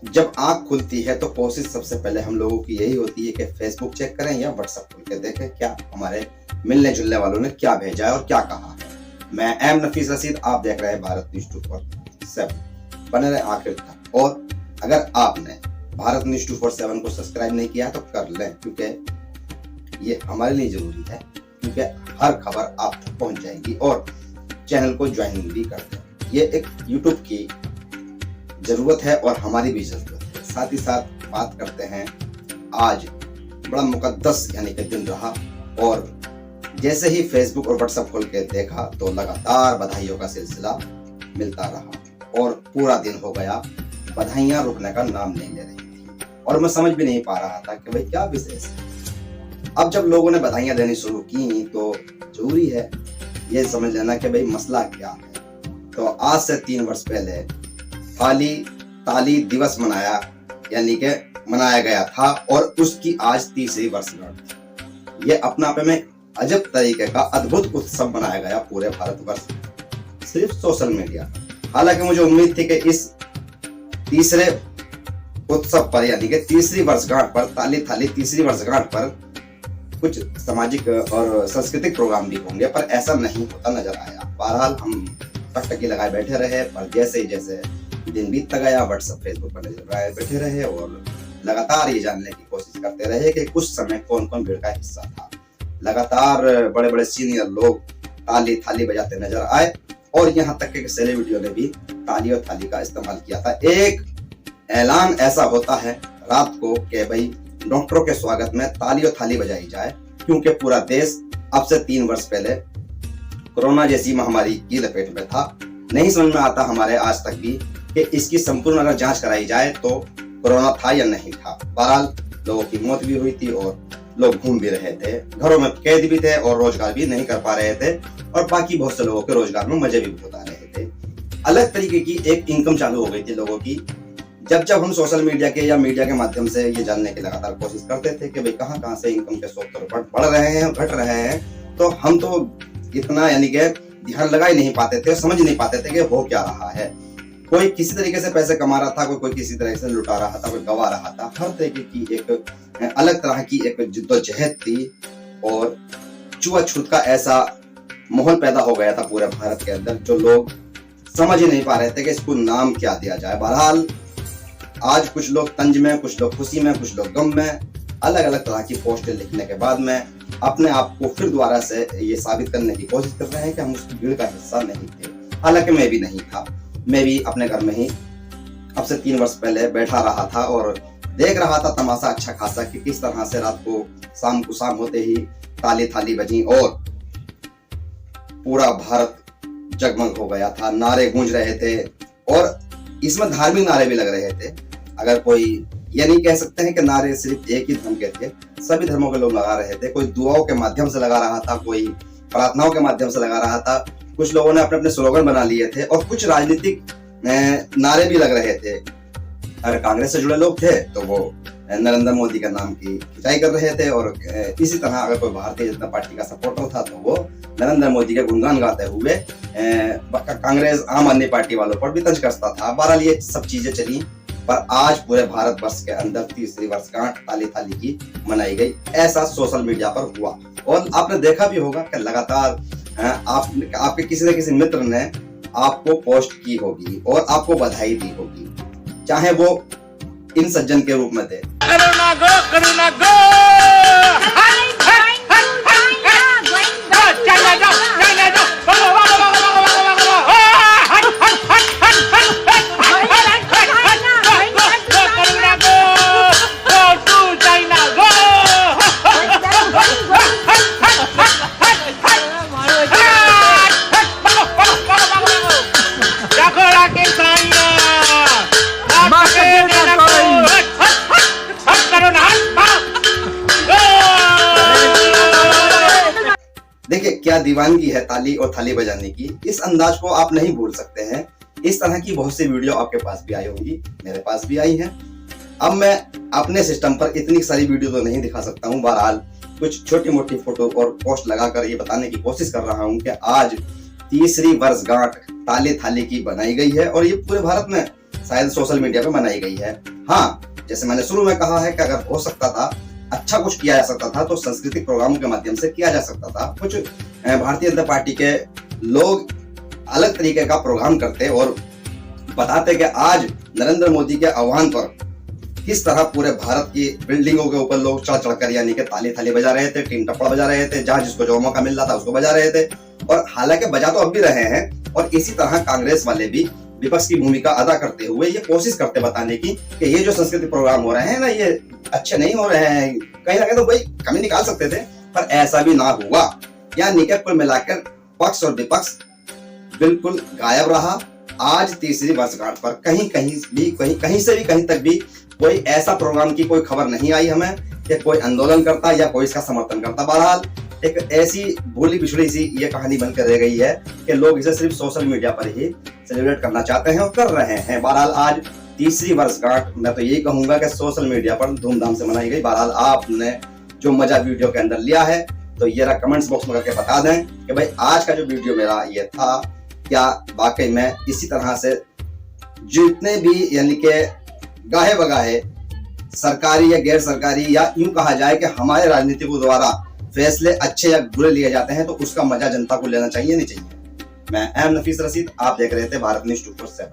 जब आंख खुलती है तो कोशिश सबसे पहले हम लोगों की यही होती है कि फेसबुक चेक करें या व्हाट्सएप खोल के देखें क्या हमारे मिलने जुलने वालों ने क्या भेजा है और क्या कहा है। मैं एम नफीस रशीद, आप देख रहे हैं भारत न्यूज 24/7। बने रहे आखिर तक। और अगर आपने भारत न्यूज 24/7 को सब्सक्राइब नहीं किया तो कर लें, क्योंकि ये हमारे लिए जरूरी है, क्योंकि हर खबर आप तक पहुंच जाएगी। और चैनल को ज्वाइन भी कर दें, ये एक यूट्यूब की जरूरत है और हमारी भी जरूरत है। साथ ही साथ बात करते हैं, आज बड़ा मुकद्दस यानी कि दिन रहा और जैसे ही फेसबुक और व्हाट्सएप खोल के देखा तो लगातार बधाइयों का सिलसिला मिलता रहा और पूरा दिन हो गया, बधाइयां रुकने का नाम नहीं ले रही थी और मैं समझ भी नहीं पा रहा था कि भाई क्या विशेष है। अब जब लोगों ने बधाइयां देनी शुरू की तो जरूरी है ये समझ लेना कि भाई मसला क्या है। तो आज से 3 वर्ष पहले ताली दिवस मनाया गया था और उसकी आज 30वीं वर्षगांठ थी। ये अपने आप में अजब तरीके का अद्भुत उत्सव मनाया गया पूरे भारतवर्ष, सिर्फ सोशल मीडिया। हालांकि मुझे उम्मीद थी कि इस तीसरे उत्सव पर यानी कि तीसरी वर्षगांठ पर तीसरी वर्षगांठ पर कुछ सामाजिक और सांस्कृतिक प्रोग्राम भी होंगे, पर ऐसा नहीं होता नजर आया। बहरहाल हम टकटकी लगाए बैठे रहे, पर जैसे जैसे दिन बीतता गया व्हाट्सएप फेसबुक पर नजर बैठे रहे और लगातार ये जानने की कोशिश करते रहे कि कुछ समय कौन कौन भीड़ का हिस्सा था। लगातार बड़े बड़े सीनियर लोग थाली बजाते नजर आए और यहाँ तक कि सेलिब्रिटियों ने भी ताली और थाली का इस्तेमाल किया था। एक ऐलान ऐसा होता है रात को कि भाई डॉक्टरों के स्वागत में ताली और थाली बजाई जाए, क्योंकि पूरा देश अब से 3 वर्ष पहले कोरोना जैसी महामारी की लपेट में था। नहीं समझ में आता हमारे आज तक भी कि इसकी संपूर्ण अगर जांच कराई जाए तो कोरोना था या नहीं था। बहरहाल लोगों की मौत भी हुई थी और लोग घूम भी रहे थे, घरों में कैद भी थे और रोजगार भी नहीं कर पा रहे थे और बाकी बहुत से लोगों के रोजगार में मजे भी उठा रहे थे। अलग तरीके की एक इनकम चालू हो गई थी लोगों की। जब हम सोशल मीडिया के या मीडिया के माध्यम से ये जानने की लगातार कोशिश करते थे कि भाई कहां से इनकम के स्रोत बढ़ रहे हैं, घट रहे हैं, तो हम तो इतना यानी कि ध्यान लगा ही नहीं पाते थे, समझ नहीं पाते थे कि हो क्या रहा है। कोई किसी तरीके से पैसे कमा रहा था, कोई किसी तरह से लुटा रहा था, कोई गवा रहा था। हर तरीके की एक अलग तरह की एक जिद्दोजहद थी और छूआछूत का ऐसा माहौल पैदा हो गया था पूरे भारत के अंदर, जो लोग समझ ही नहीं पा रहे थे कि इसको नाम क्या दिया जाए। बहरहाल आज कुछ लोग तंज में, कुछ लोग खुशी में, कुछ लोग गम में, अलग अलग तरह की पोस्टें लिखने के बाद में अपने आप को फिर दोबारा से ये साबित करने की कोशिश कर रहे हैं कि हम उसकी भीड़ का हिस्सा नहीं थे। हालांकि मैं भी नहीं था, मैं भी अपने घर में ही अब से 3 वर्ष पहले बैठा रहा था और देख रहा था तमाशा अच्छा खासा कि किस तरह से रात को शाम होते ही थाली बजी और पूरा भारत जगमग हो गया था। नारे गूंज रहे थे और इसमें धार्मिक नारे भी लग रहे थे। अगर कोई ये नहीं कह सकते हैं कि नारे सिर्फ एक ही धर्म के थे, सभी धर्मों के लोग लगा रहे थे। कोई दुआओं के माध्यम से लगा रहा था, कोई प्रार्थनाओं के माध्यम से लगा रहा था, कुछ लोगों ने अपने अपने स्लोगन बना लिए थे और कुछ राजनीतिक नारे भी लग रहे थे। अगर कांग्रेस से जुड़े लोग थे तो वो नरेंद्र मोदी का नाम की खिंचाई कर रहे थे और इसी तरह अगर कोई भारतीय जनता पार्टी का सपोर्टर था तो वो नरेंद्र मोदी के गुणगान गाते हुए कांग्रेस आम आदमी पार्टी वालों पर भी तंज कसता था। बहरहाल ये सब चीजें चली, पर आज पूरे भारतवर्ष के अंदर तीसरी वर्षगांठ थाली की मनाई गई। ऐसा सोशल मीडिया पर हुआ और आपने देखा भी होगा कि लगातार आपके किसी न किसी मित्र ने आपको पोस्ट की होगी और आपको बधाई दी होगी, चाहे वो इन सज्जन के रूप में थे। करुणा गो देखिए क्या दीवानगी है ताली और थाली बजाने की। इस अंदाज को आप नहीं भूल सकते हैं। इस तरह की बहुत सी वीडियो आपके पास भी आई होंगी, मेरे पास भी आई है। अब मैं अपने सिस्टम पर इतनी सारी वीडियो तो नहीं दिखा सकता हूँ। बहरहाल कुछ छोटी मोटी फोटो और पोस्ट लगाकर ये बताने की कोशिश कर रहा हूँ कि आज तीसरी वर्षगांठ ताले थाले की बनाई गई है और ये पूरे भारत में शायद सोशल मीडिया पे मनाई गई है। हाँ, जैसे मैंने शुरू में कहा है कि अगर हो सकता था, अच्छा कुछ किया जा सकता था तो सांस्कृतिक प्रोग्रामों के माध्यम से किया जा सकता था। कुछ भारतीय जनता पार्टी के लोग अलग तरीके का प्रोग्राम करते और बताते कि आज नरेंद्र मोदी के आह्वान पर किस तरह पूरे भारत की बिल्डिंगों के ऊपर लोग चढ़ चढ़ कर यानी कि ताली थाली बजा रहे थे, टीन टप्पड़ बजा रहे थे, जहां जिसको जो मौका मिल रहा था उसको बजा रहे थे। और हालांकि बजा तो अब भी रहे हैं और इसी तरह कांग्रेस वाले भी विपक्ष की भूमिका अदा करते हुए ये कोशिश करते बताने की कि ये जो सांस्कृतिक प्रोग्राम हो रहे हैं ना, ये अच्छे नहीं हो रहे हैं। कहीं ना कहीं तो कोई कमी निकाल सकते थे, पर ऐसा भी ना हुआ। यानी कि कुल मिलाकर पक्ष और विपक्ष बिल्कुल गायब रहा। आज तीसरी वर्षगांठ पर कहीं से भी कहीं तक भी कोई ऐसा प्रोग्राम की कोई खबर नहीं आई हमें कि कोई आंदोलन करता या कोई इसका समर्थन करता। बहरहाल एक ऐसी भूली बिछड़ी सी ये कहानी बनकर रह गई है कि लोग इसे सिर्फ सोशल मीडिया पर ही सेलिब्रेट करना चाहते हैं और कर रहे हैं। बहरहाल आज तीसरी वर्षगांठ मैं तो यही कहूंगा कि सोशल मीडिया पर धूमधाम से मनाई गई। बहरहाल आपने जो मजा वीडियो के अंदर लिया है तो ये कमेंट्स बॉक्स में करके बता दें कि भाई आज का जो वीडियो मेरा ये था, क्या वाकई में इसी तरह से जितने भी यानी कि गाहे बगाहे सरकारी या गैर सरकारी या यूं कहा जाए कि हमारे राजनीतिकों द्वारा फैसले अच्छे या बुरे लिए जाते हैं तो उसका मजा जनता को लेना चाहिए नहीं चाहिए। मैं एम नफीस रशीद, आप देख रहे थे भारत न्यूज़ 24/7।